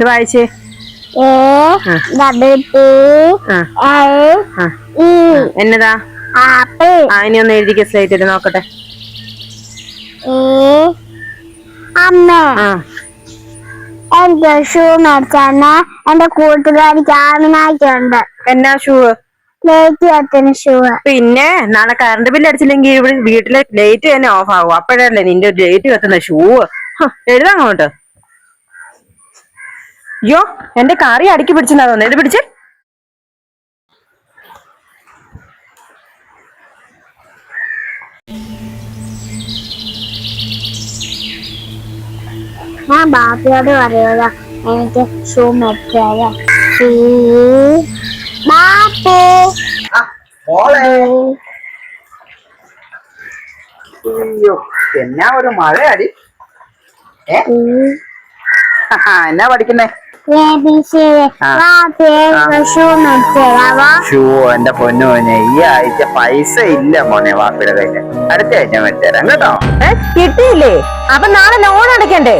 ഇത് വായിച്ചേ. എന്നതാ? ഇനി ഒന്ന് എഴുതിക്ക സ്ലേറ്റിൽ നോക്കട്ടെ. അമ്മ എന്റെ ഷൂ മേടിച്ചാണ് എന്റെ കൂട്ടുകാരിക്ക് ആമിനായിട്ടുണ്ട്. എന്നാ ഷൂ? ലൈറ്റ് കത്തുന്ന ഷൂ. പിന്നെ നാളെ കറണ്ട് ബില്ല് അടിച്ചില്ലെങ്കിൽ ഇവിടെ വീട്ടിലെ ലൈറ്റ് തന്നെ ഓഫ് ആവും. അപ്പോഴല്ലേ നിന്റെ ലൈറ്റ് കത്തുന്ന ഷൂ. എഴുതാങ്ങോട്ട്. അയ്യോ, എന്റെ കറി അടുക്കി പിടിച്ചെന്നാ തോന്നുന്നു. ഇത് പിടിച്ച്. ഞാൻ ബാപ്പിയോട് പറയുക എനിക്ക് ഷൂ മേടിച്ചാലോ. ബാപ്പു എന്നാ ഒരു മഴയടി. എന്നാ പഠിക്കുന്നേ? ഷൂ എന്റെ പൊന്നു മോനെ, ഈ ആഴ്ച പൈസ ഇല്ല മോനെ വാപ്പിയുടെ കയ്യില്. അടുത്ത ആഴ്ച മേടിച്ചേരാം കേട്ടോ. കിട്ടിയില്ലേ? അപ്പൊ നാളെ ലോൺ അടയ്ക്കണ്ടേ?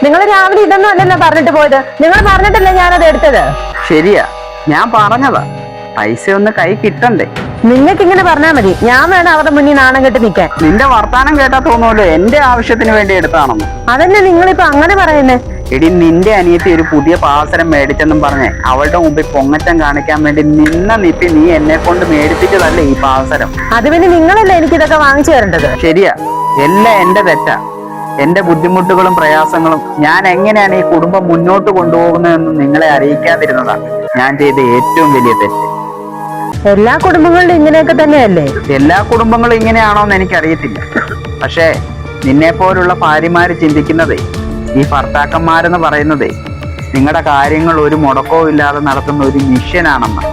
നിങ്ങൾ രാവിലെ ഇതൊന്നും അല്ലല്ലോ പറഞ്ഞിട്ട് പോയത്. നിങ്ങൾ പറഞ്ഞിട്ടല്ലേ ഞാനത് എടുത്തത്. ശരിയാ, ഞാൻ പറഞ്ഞതാ. പൈസ ഒന്ന് കൈ കിട്ടണ്ടേ? നിങ്ങൾക്ക് ഇങ്ങനെ പറഞ്ഞാൽ മതി. ഞാൻ വേണം അവരുടെ മുന്നിൽ നാണം കെട്ട് നിൽക്കാൻ. നിന്റെ വർത്താനം കേട്ടാ തോന്നുമല്ലോ എന്റെ ആവശ്യത്തിന് വേണ്ടി എടുത്താണെന്ന്. അതന്നെ നിങ്ങളിപ്പോ അങ്ങനെ പറയുന്നേ. എടി, നിന്റെ അനിയത്തി ഒരു പുതിയ പാസരം മേടിച്ചെന്നും പറഞ്ഞേ അവളുടെ മുമ്പിൽ പൊങ്ങച്ചം കാണിക്കാൻ വേണ്ടി നിപ്പി നീ എന്നെ കൊണ്ട് മേടിപ്പിച്ചതല്ലേ ഈ പാസരം. അത് പിന്നെ നിങ്ങളല്ലേ എനിക്കിതൊക്കെ വാങ്ങിച്ചു തരേണ്ടത്. ശരിയാ, എല്ലാം എന്റെ തെറ്റാ. എന്റെ ബുദ്ധിമുട്ടുകളും പ്രയാസങ്ങളും ഞാൻ എങ്ങനെയാണ് ഈ കുടുംബം മുന്നോട്ട് കൊണ്ടുപോകുന്നതെന്ന് നിങ്ങളെ അറിയിക്കാതിരുന്നതാണ് ഞാൻ ചെയ്ത ഏറ്റവും വലിയ തെറ്റ്. എല്ലാ കുടുംബങ്ങളിലും ഇങ്ങനെയൊക്കെ തന്നെയല്ലേ? എല്ലാ കുടുംബങ്ങളും ഇങ്ങനെയാണോന്ന് എനിക്കറിയത്തില്ല. പക്ഷേ നിന്നെ പോലുള്ള ഭാര്യമാര് ചിന്തിക്കുന്നതേ, ഈ ഭർത്താക്കന്മാരെന്ന് പറയുന്നതേ നിങ്ങളുടെ കാര്യങ്ങൾ ഒരു മുടക്കവും ഇല്ലാതെ നടത്തുന്ന ഒരു മിഷനാണെന്ന്.